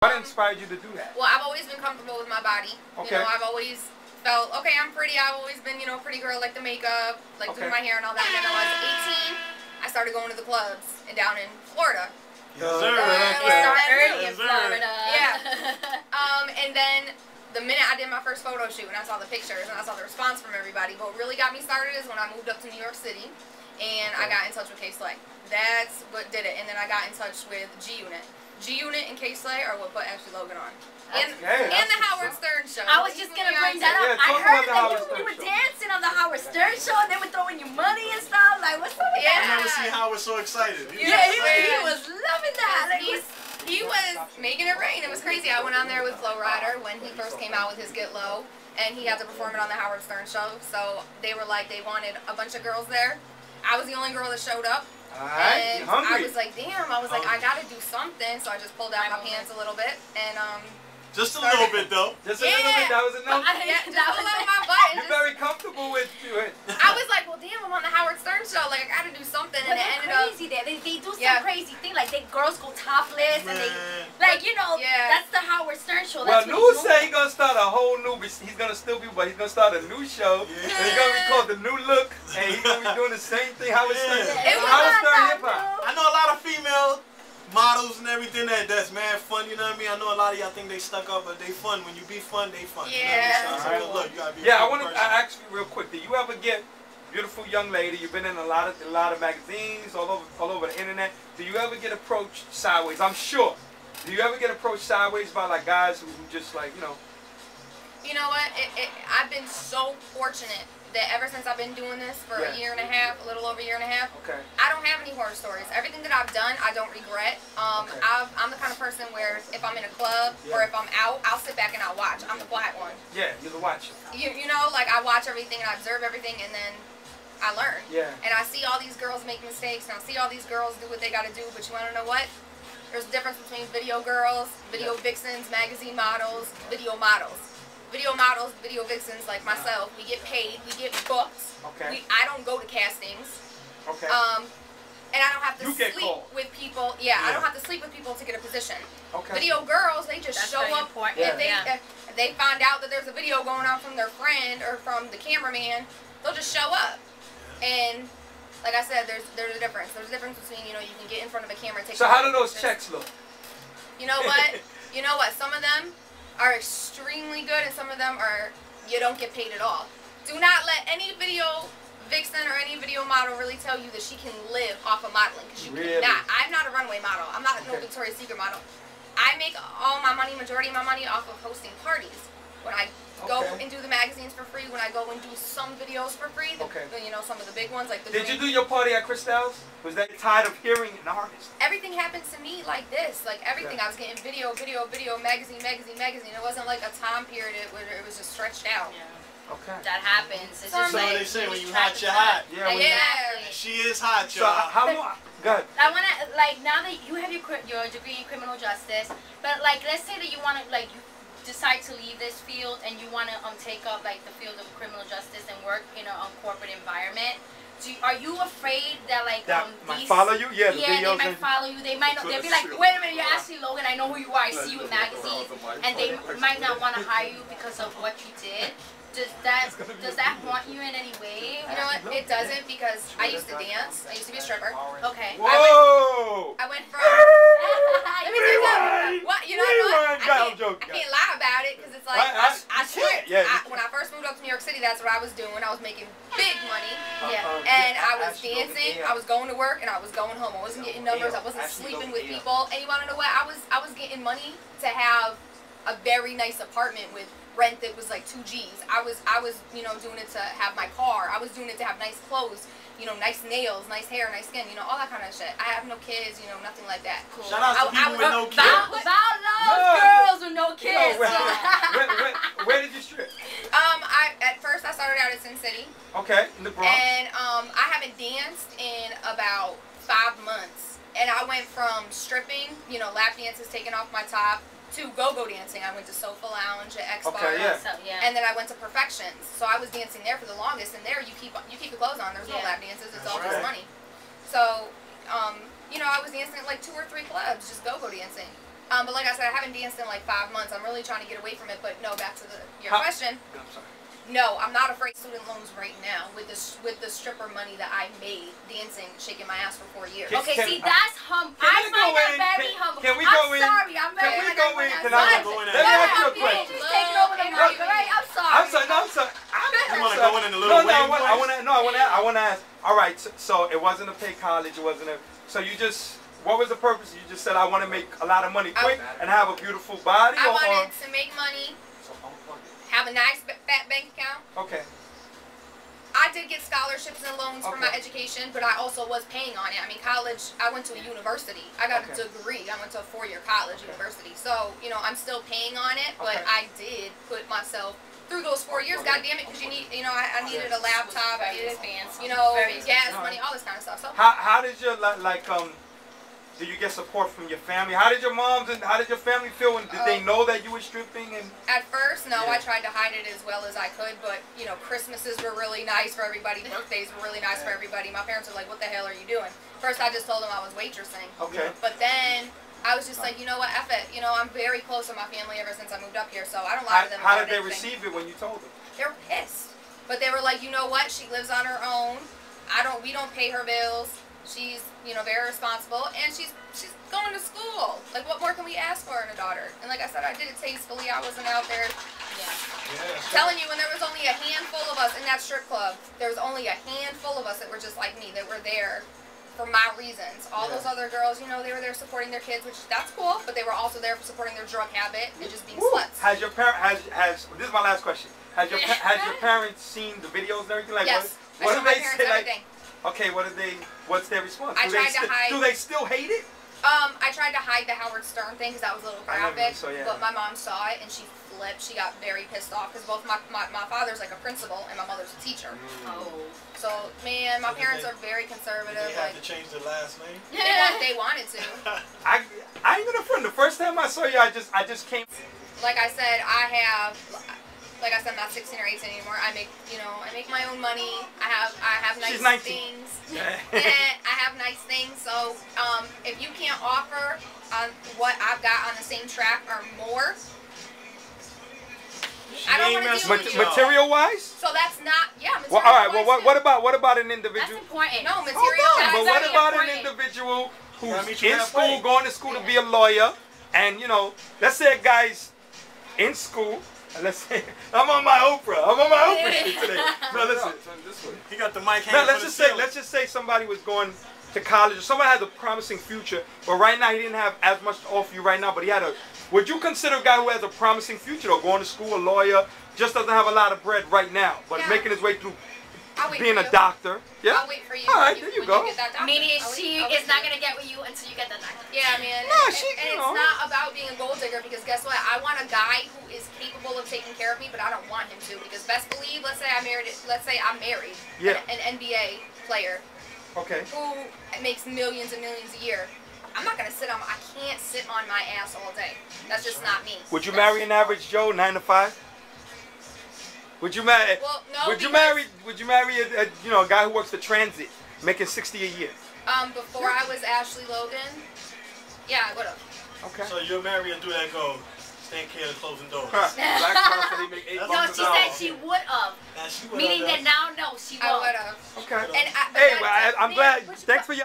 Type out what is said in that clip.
What inspired you to do that? Well, I've always been comfortable with my body. Okay. You know, I've always felt, okay, I'm pretty. I've always been, you know, pretty girl, like the makeup, like doing my hair and all that. And then when I was 18, I started going to the clubs and down in Florida. Yes, sir. Early in Florida. Yeah. And then the minute I did my first photo shoot and I saw the pictures and I saw the response from everybody, what really got me started is when I moved up to New York City and I got in touch with K-Slay. That's what did it. And then I got in touch with G-Unit. G-Unit and K-Slay are what put Ashley Logan on. And the Howard Stern show. I was just going to bring that up. I heard that you were dancing on the Howard Stern show and they were throwing you money and stuff. Like, what's up with that? I've never seen Howard so excited. He was loving that. Like, he was making it rain. It was crazy. I went on there with Flo Rida when he first came out with his Get Low. And he had to perform it on the Howard Stern show. So they were like, they wanted a bunch of girls there. I was the only girl that showed up. And I was like, damn, I was like, I gotta do something. So I just pulled out my pants a little bit and just a little bit though. Just a little bit, that was enough? Yeah, just pull out my butt. You're very comfortable with it. I was like, well damn, I'm on the Howard Stern show, like I gotta do something. And it ended up crazy there. They do some crazy thing, like girls go topless and they like, you know, that's the Howard Stern show. Well, News say he's gonna start a whole new, he's gonna still be, but he's gonna start a new show. And it's gonna be called The New Look, and he's gonna be doing the same thing Howard Stern. Howard Stern hip hop. I know a lot of female models and everything that's mad fun, you know what I mean? I know a lot of y'all think they stuck up, but they fun. When you be fun, they fun. Yeah. You know what I mean? So look, you gotta be I want to ask you real quick. Do you ever get beautiful young lady? You've been in a lot of magazines all over the internet. Do you ever get approached sideways? I'm sure. Do you ever get approached sideways by like guys who just like, you know? You know what? I've been so fortunate that ever since I've been doing this for a year and a half, a little over a year and a half, I don't have any horror stories. Everything that I've done, I don't regret. I'm the kind of person where if I'm in a club or if I'm out, I'll sit back and I'll watch. I'm the quiet one. Yeah, you're the watcher. You know, like I watch everything and I observe everything and then I learn. Yeah. And I see all these girls make mistakes and I see all these girls do what they got to do, but you want to know what? There's a difference between video girls, video vixens, magazine models, video models. Video models, video vixens like myself, we get paid, we get booked. I don't go to castings. And I don't have to sleep with people. I don't have to sleep with people to get a position. Video girls, they just show up. If they find out that there's a video going on from their friend or from the cameraman, they'll just show up. And like I said, there's a difference. There's a difference between, you know, you can get in front of a camera and take. So how do those checks look? You know what? You know what? Some of them are extremely good and some of them are, you don't get paid at all. Do not let any video vixen or any video model really tell you that she can live off of modeling, because you cannot. I'm not a runway model. I'm not no Victoria's Secret model. I make all my money, majority of my money off of hosting parties. When I go and do the magazines for free, when I go and do some videos for free, you know, some of the big ones like the Did you do your party at Cristal's? Was that tired of hearing an artist? Everything happened to me like this, like everything. I was getting video, magazine. It wasn't like a time period where it was just stretched out. That happens. It's so they say when you hot, you're hot. She is hot, y'all. So how long? Good. I wanna like now that you have your degree in criminal justice, but like let's say that you wanna like you decide to leave this field and you wanna take up like the field of criminal justice and work in a corporate environment. Are you afraid that like might follow you? Yeah, they might follow you. They might not. They'll be like, wait a minute, you're Ashley Logan. I know who you are. I see you in magazines, and they might not want to hire you because of what you did. Does that haunt you in any way? You know what? It doesn't, because I used to dance. I used to be a stripper. Okay. Whoa! I went from. Let me tell you what. You know what? I can't lie about it, because it's like I stripped. When I first moved up to New York City, that's what I was doing. I was making big money. And I was dancing. I was going to work, and I was going home. I wasn't getting numbers. I wasn't sleeping with people. And you want to know what? I was getting money to have a very nice apartment with rent that was like 2 G's. I was, you know, doing it to have my car. I was doing it to have nice clothes, you know, nice nails, nice hair, nice skin, you know, all that kind of shit. I have no kids, you know, nothing like that. Cool. Shout out to people with no kids. Val loves girls with no kids. Where did you strip? At first I started out at Sin City. Okay, in the Bronx. And I haven't danced in about 5 months. And I went from stripping, you know, lap dances, taking off my top, to go-go dancing. I went to Sofa Lounge at X Bar, and then I went to Perfections. So I was dancing there for the longest, and there you keep the clothes on. There's no lap dances. It's all just money. So, you know, I was dancing at like 2 or 3 clubs, just go-go dancing. But like I said, I haven't danced in like 5 months. I'm really trying to get away from it. But no, back to your question. I'm sorry. No, I'm not afraid of student loans right now with the stripper money that I made dancing, shaking my ass for 4 years. Okay, see, that's humble. I find that very humble. Can we go in? I'm sorry, I'm very Can we go in? Can I I go in? Let me ask you a You're question. just taking over the mic, alright? I'm sorry. I'm sorry. No, I'm sorry. You want to go in a little way? I want to ask. All right, so it wasn't a paid college. It wasn't a. So you just. What was the purpose? You just said I want to make a lot of money quick and have a beautiful body. I wanted to make money. Have a nice fat bank account. Okay. I did get scholarships and loans for my education, but I also was paying on it. I mean, college, I went to a university. I got a degree. I went to a 4-year college university. So, you know, I'm still paying on it, but I did put myself through those 4 years. God damn it, because you need, you know, I needed a laptop. I needed, you know, gas money, all this kind of stuff. So how did your, did you get support from your family? How did your moms and how did your family feel? And did they know that you were stripping? And at first, no, I tried to hide it as well as I could. But you know, Christmases were really nice for everybody. Birthdays were really nice for everybody. My parents were like, "What the hell are you doing?" First, I just told them I was waitressing. Okay. But then I was just like, you know what, F it. You know, I'm very close with my family ever since I moved up here, so I don't lie to them. How did they receive it when you told them? They were pissed, but they were like, you know what? She lives on her own. We don't pay her bills. She's, you know, very responsible, and she's going to school. Like, what more can we ask for in a daughter? And like I said, I did it tastefully. I wasn't out there. Telling you, when there was only a handful of us in that strip club, there was only a handful of us that were just like me, that were there for my reasons. All those other girls, you know, they were there supporting their kids, which that's cool, but they were also there for supporting their drug habit and just being sluts. Has your this is my last question. Has your parents seen the videos and everything? Like, yes. What do they say? Everything. Okay, what's their response? I tried to hide. Do they still hate it? I tried to hide the Howard Stern thing because that was a little graphic, but my mom saw it and she flipped. She got very pissed off because both my father's like a principal and my mother's a teacher. Oh. So, man, my parents are very conservative. They had to change their last name? They wanted to. I ain't gonna front. The first time I saw you, I just came. Like I said, like I said, I'm not 16 or 18 anymore. I make my own money. I have nice things. I have nice things. So if you can't offer on what I've got on the same track or more, I don't want to deal with you. Material wise? So that's not material. Well, all right. Well, what about an individual? That's important. No, material. But what about an individual who's in school, going to school to be a lawyer, and you know, let's say a guy's in school. Let's say I'm on my Oprah. Shit today. No, listen. He got the mic. No, let's just say somebody was going to college, or somebody has a promising future, but right now he didn't have as much to offer you right now, but he had a. Would you consider a guy who has a promising future, though, going to school, a lawyer, just doesn't have a lot of bread right now, but making his way through being a doctor? Yeah. I'll wait for you. All right, there you go. Meaning she is not gonna get with you until you get the doctor. Yeah, man. No, and it's not about being a gold digger, because guess what? I want a guy who is capable of taking care of me, but I don't want him to, because best believe, let's say I'm married an NBA player. Okay. Who makes millions and millions a year. I can't sit on my ass all day. That's just not me. Would you marry an average Joe, 9 to 5? Would you marry? Well, no. Would you marry a guy who works for transit, making $60 a year? Before I was Ashley Logan, yeah, I would have. Okay. So you'll marry and do that goal. Stand care of closing doors. No, she said she would have. Meaning that now, no, she won't. I would have. Okay. And I'm glad. Thanks for your.